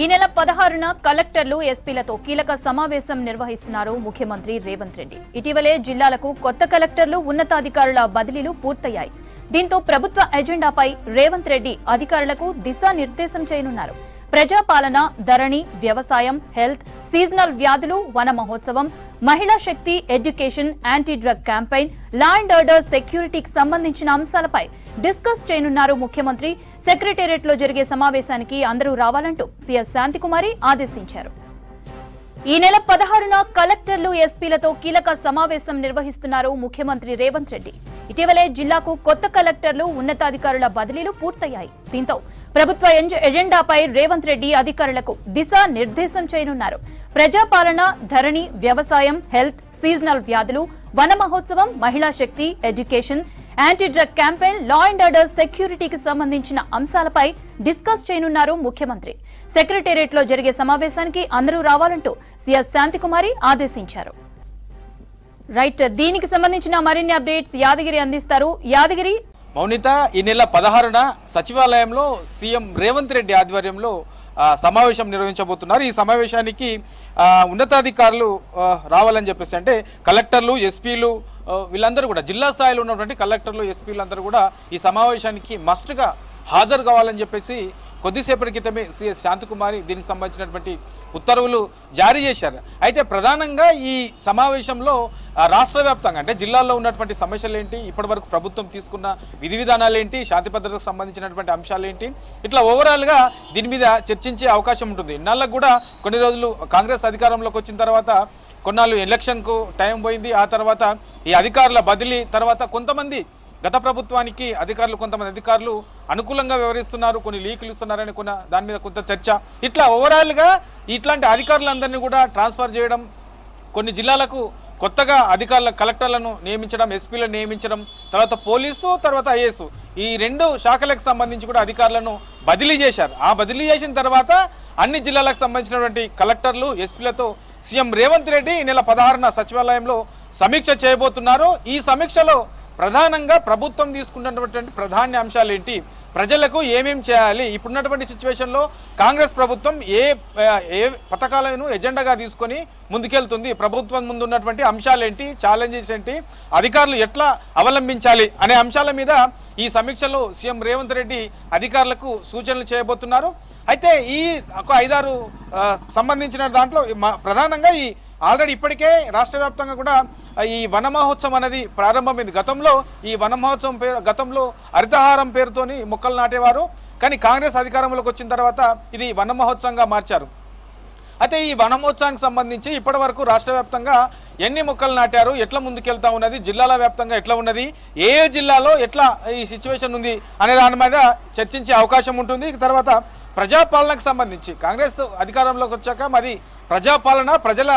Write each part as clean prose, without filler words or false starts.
ఈ నెల 16న కలెక్టర్లు ఎస్పీలతో కీలక సమావేశం నిర్వహిస్తున్నారు ముఖ్యమంత్రి రేవంత్ రెడ్డి. ఇటీవలే జిల్లాలకు కొత్త కలెక్టర్లు, ఉన్నతాధికారుల బదిలీలు పూర్తయ్యాయి. దీంతో ప్రభుత్వ ఎజెండాపై రేవంత్ రెడ్డి అధికారులకు దిశానిర్దేశం చేయనున్నారు. ప్రజాపాలన, ధరణి, వ్యవసాయం, హెల్త్, సీజనల్ వ్యాధులు, Vana Mahotsavam, Mahila Shakti, education, anti drug campaign, law and order, సెక్యూరిటీకి సంబంధించిన అంశాలపై డిస్కస్ చేయనున్నారు ముఖ్యమంత్రి. సెక్రటేరియట్ లో జరిగే సమావేశానికి అందరూ రావాలంటూ సీఎస్ శాంతికుమారి ఆదేశించారు. ఈ నెల 16న కలెక్టర్లు, ఎస్పీలతో కీలక సమావేశం నిర్వహిస్తున్నారు ముఖ్యమంత్రి రేవంత్ రెడ్డి. ఇటీవలే జిల్లాకు కొత్త కలెక్టర్లు, ఉన్నతాధికారుల బదిలీలు పూర్తయ్యాయి. దీంతో ప్రభుత్వ ఎజెండాపై రేవంత్ రెడ్డి అధికారులకు దిశానిర్దేశం చేయనున్నారు. ప్రజాపాలన, ధరణి, వ్యవసాయం, హెల్త్, సీజనల్ వ్యాధులు, Vana Mahotsavam, Mahila Shakti, education, anti drug campaign, law and order, సెక్యూరిటీకి సంబంధించిన అంశాలపై డిస్కస్ చేయనున్నారు ముఖ్యమంత్రి. సెక్రటేరియట్ లో జరిగే సమావేశానికి అందరూ రావాలంటూ సీఎస్ శాంతికుమారి ఆదేశించారు. రైట్, దీనికి సంబంధించిన మరిన్ని అప్డేట్స్ యాదగిరి అందిస్తారు. యాదగిరి. మౌనిత, ఈ నెల 16న సచివాలయంలో సీఎం రేవంత్ రెడ్డి ఆధ్వర్యంలో సమావేశం నిర్వహించబోతున్నారు. ఈ సమావేశానికి ఉన్నతాధికారులు రావాలని చెప్పేసి, అంటే కలెక్టర్లు, ఎస్పీలు, వీళ్ళందరూ కూడా జిల్లా స్థాయిలో ఉన్నటువంటి కలెక్టర్లు, ఎస్పీలు అందరూ కూడా ఈ సమావేశానికి మస్ట్గా హాజరు కావాలని చెప్పేసి కొద్దిసేపటి క్రితమే సీఎస్ శాంతికుమారి దీనికి సంబంధించినటువంటి ఉత్తర్వులు జారీ చేశారు. అయితే ప్రధానంగా ఈ సమావేశంలో రాష్ట్ర వ్యాప్తంగా, అంటే జిల్లాల్లో ఉన్నటువంటి సమస్యలు ఏంటి, ఇప్పటి వరకు ప్రభుత్వం తీసుకున్న విధి విధానాలు ఏంటి, శాంతి భద్రతకు సంబంధించినటువంటి అంశాలు ఏంటి, ఇట్లా ఓవరాల్గా దీని మీద చర్చించే అవకాశం ఉంటుంది. ఇన్నాళ్ళకు కూడా కొన్ని రోజులు కాంగ్రెస్ అధికారంలోకి వచ్చిన తర్వాత కొన్నాళ్ళు ఎలక్షన్కు టైం పోయింది. ఆ తర్వాత ఈ అధికారుల బదిలీ తర్వాత కొంతమంది గత ప్రభుత్వానికి కొంతమంది అధికారులు అనుకూలంగా వ్యవహరిస్తున్నారు, కొన్ని లీకులు ఇస్తున్నారని దాని మీద కొంత చర్చ. ఇట్లా ఓవరాల్గా ఇట్లాంటి అధికారులందరినీ కూడా ట్రాన్స్ఫర్ చేయడం, కొన్ని జిల్లాలకు కొత్తగా కలెక్టర్లను నియమించడం, ఎస్పీలను నియమించడం, తర్వాత పోలీసు, తర్వాత ఐఏఎస్, ఈ 2 శాఖలకు సంబంధించి కూడా అధికారులను బదిలీ చేశారు. ఆ బదిలీ చేసిన తర్వాత అన్ని జిల్లాలకు సంబంధించినటువంటి కలెక్టర్లు, ఎస్పీలతో సీఎం రేవంత్ రెడ్డి ఈ నెల 16న సచివాలయంలో సమీక్ష చేయబోతున్నారు. ఈ సమీక్షలో ప్రధానంగా ప్రభుత్వం తీసుకున్నటువంటి ప్రధాన అంశాలు ఏంటి, ప్రజలకు ఏమేం చేయాలి, ఇప్పుడున్నటువంటి సిచ్యువేషన్లో కాంగ్రెస్ ప్రభుత్వం ఏ పథకాలను ఎజెండాగా తీసుకొని ముందుకెళ్తుంది, ప్రభుత్వం ముందు ఉన్నటువంటి అంశాలు ఏంటి, ఛాలెంజెస్ ఏంటి, అధికారులు ఎట్లా అవలంబించాలి అనే అంశాల మీద ఈ సమీక్షలో సీఎం రేవంత్ రెడ్డి అధికారులకు సూచనలు చేయబోతున్నారు. అయితే ఈ ఒక 5-6 సంబంధించిన దాంట్లో ప్రధానంగా ఆల్రెడీ ఇప్పటికే రాష్ట్ర వ్యాప్తంగా కూడా ఈ వన మహోత్సవం అనేది ప్రారంభమైంది. గతంలో ఈ వన మహోత్సవం గతంలో హరితహారం పేరుతోని మొక్కలు నాటేవారు, కానీ కాంగ్రెస్ అధికారంలోకి వచ్చిన తర్వాత ఇది వన మహోత్సవంగా మార్చారు. అయితే ఈ వన మహోత్సవానికి సంబంధించి ఇప్పటి వరకు రాష్ట్ర వ్యాప్తంగా ఎన్ని మొక్కలు నాటారు, ఎట్లా ముందుకెళ్తా ఉన్నది, జిల్లాల వ్యాప్తంగా ఎట్లా ఉన్నది, ఏ జిల్లాలో ఎట్లా ఈ సిచ్యువేషన్ ఉంది అనే దాని మీద చర్చించే అవకాశం ఉంటుంది. తర్వాత ప్రజాపాలనకు సంబంధించి కాంగ్రెస్ అధికారంలోకి వచ్చాక మరి ప్రజాపాలన, ప్రజల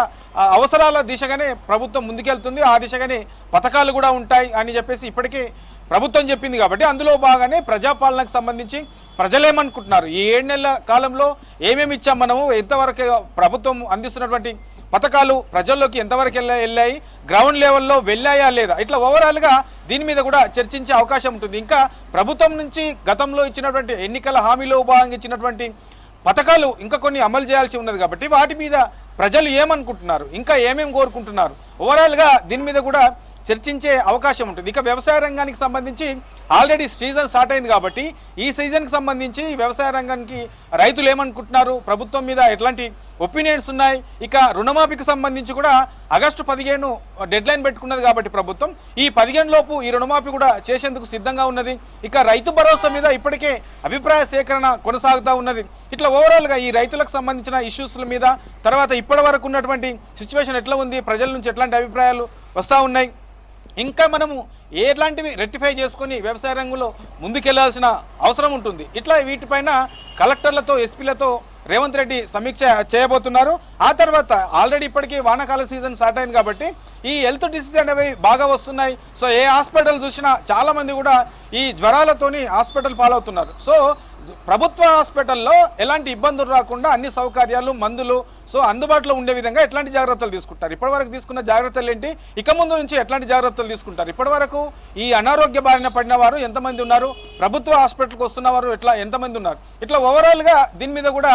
అవసరాల దిశగానే ప్రభుత్వం ముందుకెళ్తుంది, ఆ దిశగానే పథకాలు కూడా ఉంటాయి అని చెప్పేసి ఇప్పటికే ప్రభుత్వం చెప్పింది. కాబట్టి అందులో భాగంగానే ప్రజాపాలనకు సంబంధించి ప్రజలేమనుకుంటున్నారు, ఈ 7 నెలల కాలంలో ఏమేమి ఇచ్చాం మనము, ఎంతవరకు ప్రభుత్వం అందిస్తున్నటువంటి పథకాలు ప్రజల్లోకి ఎంతవరకు వెళ్ళాయి, గ్రౌండ్ లెవెల్లో వెళ్ళాయా లేదా, ఇట్లా ఓవరాల్గా దీని మీద కూడా చర్చించే అవకాశం ఉంటుంది. ఇంకా ప్రభుత్వం నుంచి గతంలో ఇచ్చినటువంటి ఎన్నికల హామీలో భాగంగా ఇచ్చినటువంటి పథకాలు ఇంకా కొన్ని అమలు చేయాల్సి ఉన్నది. కాబట్టి వాటి మీద ప్రజలు ఏమనుకుంటున్నారు, ఇంకా ఏమేమి కోరుకుంటున్నారు, ఓవరాల్గా దీని మీద కూడా చర్చించే అవకాశం ఉంటుంది. ఇక వ్యవసాయ రంగానికి సంబంధించి ఆల్రెడీ సీజన్ స్టార్ట్ అయింది కాబట్టి ఈ సీజన్కి సంబంధించి వ్యవసాయ రంగానికి రైతులు ఏమనుకుంటున్నారు, ప్రభుత్వం మీద ఎట్లాంటి ఒపీనియన్స్ ఉన్నాయి. ఇక రుణమాఫీకి సంబంధించి కూడా ఆగస్టు 15 డెడ్లైన్ పెట్టుకున్నది కాబట్టి ప్రభుత్వం ఈ 15 లోపు ఈ రుణమాఫీ కూడా చేసేందుకు సిద్ధంగా ఉన్నది. ఇక రైతు భరోసా మీద ఇప్పటికే అభిప్రాయ సేకరణ కొనసాగుతూ ఉన్నది. ఇట్లా ఓవరాల్గా ఈ రైతులకు సంబంధించిన ఇష్యూస్ల మీద, తర్వాత ఇప్పటి వరకు ఉన్నటువంటి సిచ్యువేషన్ ఎట్లా ఉంది, ప్రజల నుంచి ఎట్లాంటి అభిప్రాయాలు వస్తూ ఉన్నాయి, ఇంకా మనము ఎట్లాంటివి రెక్టిఫై చేసుకొని వ్యవసాయ రంగంలో ముందుకెళ్లాల్సిన అవసరం ఉంటుంది. ఇట్లా వీటిపైన కలెక్టర్లతో, ఎస్పీలతో రేవంత్ రెడ్డి సమీక్ష చేయబోతున్నారు. ఆ తర్వాత ఆల్రెడీ ఇప్పటికీ వానాకాల సీజన్ స్టార్ట్ అయింది కాబట్టి ఈ హెల్త్ డిసీజ్ అనేవి బాగా వస్తున్నాయి. సో ఏ హాస్పిటల్ చూసినా చాలామంది కూడా ఈ జ్వరాలతోని హాస్పిటల్ పాలవుతున్నారు. సో ప్రభుత్వ హాస్పిటల్లో ఎలాంటి ఇబ్బందులు రాకుండా అన్ని సౌకర్యాలు, మందులు, సో అందుబాటులో ఉండే విధంగా ఎట్లాంటి జాగ్రత్తలు తీసుకుంటారు, ఇప్పటివరకు తీసుకున్న జాగ్రత్తలు ఏంటి, ఇక ముందు నుంచి ఎట్లాంటి జాగ్రత్తలు తీసుకుంటారు, ఇప్పటివరకు ఈ అనారోగ్య బారిన పడిన వారు ఎంతమంది ఉన్నారు, ప్రభుత్వ హాస్పిటల్కి వస్తున్న వారు ఎంతమంది ఉన్నారు, ఇట్లా ఓవరాల్గా దీని మీద కూడా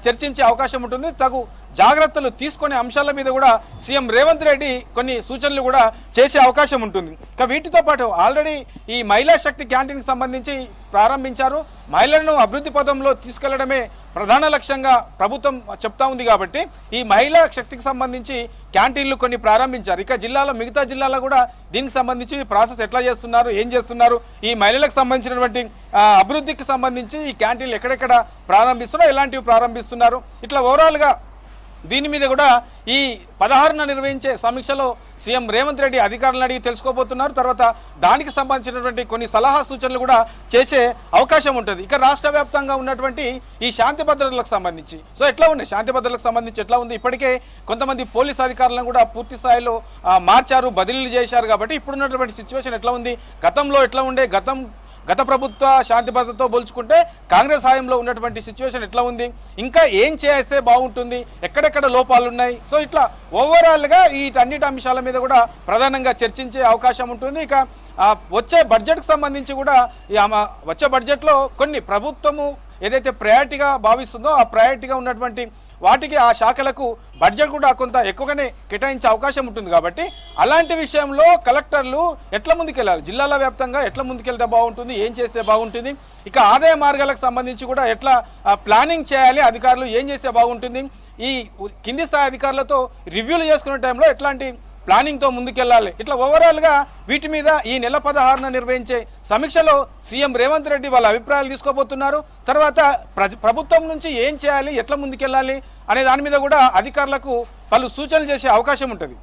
చర్చించే అవకాశం ఉంటుంది. తగు జాగ్రత్తలు తీసుకునే అంశాల మీద కూడా సీఎం రేవంత్ రెడ్డి కొన్ని సూచనలు కూడా చేసే అవకాశం ఉంటుంది. ఇక వీటితో పాటు ఆల్రెడీ ఈ మహిళా శక్తి క్యాంటీన్కి సంబంధించి ప్రారంభించారు. మహిళలను అభివృద్ధి పదంలో తీసుకెళ్లడమే ప్రధాన లక్ష్యంగా ప్రభుత్వం చెప్తా ఉంది కాబట్టి ఈ మహిళా శక్తికి సంబంధించి క్యాంటీన్లు కొన్ని ప్రారంభించారు. ఇక జిల్లాలో మిగతా జిల్లాలో కూడా దీనికి సంబంధించి ప్రాసెస్ ఎట్లా చేస్తున్నారు, ఏం చేస్తున్నారు, ఈ మహిళలకు సంబంధించినటువంటి అభివృద్ధికి సంబంధించి ఈ క్యాంటీన్లు ఎక్కడెక్కడ ప్రారంభిస్తున్నారు, ఎలాంటివి ప్రారంభిస్తున్నారు, ఇట్లా ఓవరాల్గా దీని మీద కూడా ఈ 16న నిర్వహించే సమీక్షలో సీఎం రేవంత్ రెడ్డి అధికారులను అడిగి తెలుసుకోబోతున్నారు. తర్వాత దానికి సంబంధించినటువంటి కొన్ని సలహా సూచనలు కూడా చేసే అవకాశం ఉంటుంది. ఇక రాష్ట్ర వ్యాప్తంగా ఉన్నటువంటి ఈ శాంతి భద్రతలకు సంబంధించి సో ఎట్లా ఉన్నాయి, శాంతి భద్రతలకు సంబంధించి ఎట్లా ఉంది, ఇప్పటికే కొంతమంది పోలీస్ అధికారులను కూడా పూర్తి స్థాయిలో మార్చారు, బదిలీలు చేశారు. కాబట్టి ఇప్పుడున్నటువంటి సిచ్యువేషన్ ఎట్లా ఉంది, గతంలో ఎట్లా ఉండే, గత ప్రభుత్వ శాంతి భద్రతతో పోల్చుకుంటే కాంగ్రెస్ హయాంలో ఉన్నటువంటి సిచ్యువేషన్ ఎట్లా ఉంది, ఇంకా ఏం చేస్తే బాగుంటుంది, ఎక్కడెక్కడ లోపాలు ఉన్నాయి, సో ఇట్లా ఓవరాల్గా వీటన్నిటి అంశాల మీద కూడా ప్రధానంగా చర్చించే అవకాశం ఉంటుంది. ఇక వచ్చే బడ్జెట్కి సంబంధించి కూడా వచ్చే బడ్జెట్లో కొన్ని ప్రభుత్వము ఏదైతే ప్రయారిటీగా భావిస్తుందో ఆ ప్రయారిటీగా ఉన్నటువంటి వాటికి ఆ శాఖలకు బడ్జెట్ కూడా కొంత ఎక్కువగానే కేటాయించే అవకాశం ఉంటుంది. కాబట్టి అలాంటి విషయంలో కలెక్టర్లు ఎట్లా ముందుకెళ్ళాలి, జిల్లాల వ్యాప్తంగా ఎట్లా ముందుకెళ్తే బాగుంటుంది, ఏం చేస్తే బాగుంటుంది, ఇక ఆదాయ మార్గాలకు సంబంధించి కూడా ఎట్లా ప్లానింగ్ చేయాలి, అధికారులు ఏం చేస్తే బాగుంటుంది, ఈ కింది స్థాయి అధికారులతో రివ్యూలు చేసుకునే టైంలో ఎట్లాంటి ప్లానింగ్తో ముందుకెళ్లాలి, ఇట్లా ఓవరాల్గా వీటి మీద ఈ నెల 16న నిర్వహించే సమీక్షలో సీఎం రేవంత్ రెడ్డి వాళ్ళ అభిప్రాయాలు తీసుకోబోతున్నారు. తర్వాత ప్రభుత్వం నుంచి ఏం చేయాలి, ఎట్లా ముందుకెళ్లాలి అనే దాని మీద కూడా అధికారులకు పలు సూచనలు చేసే అవకాశం ఉంటుంది.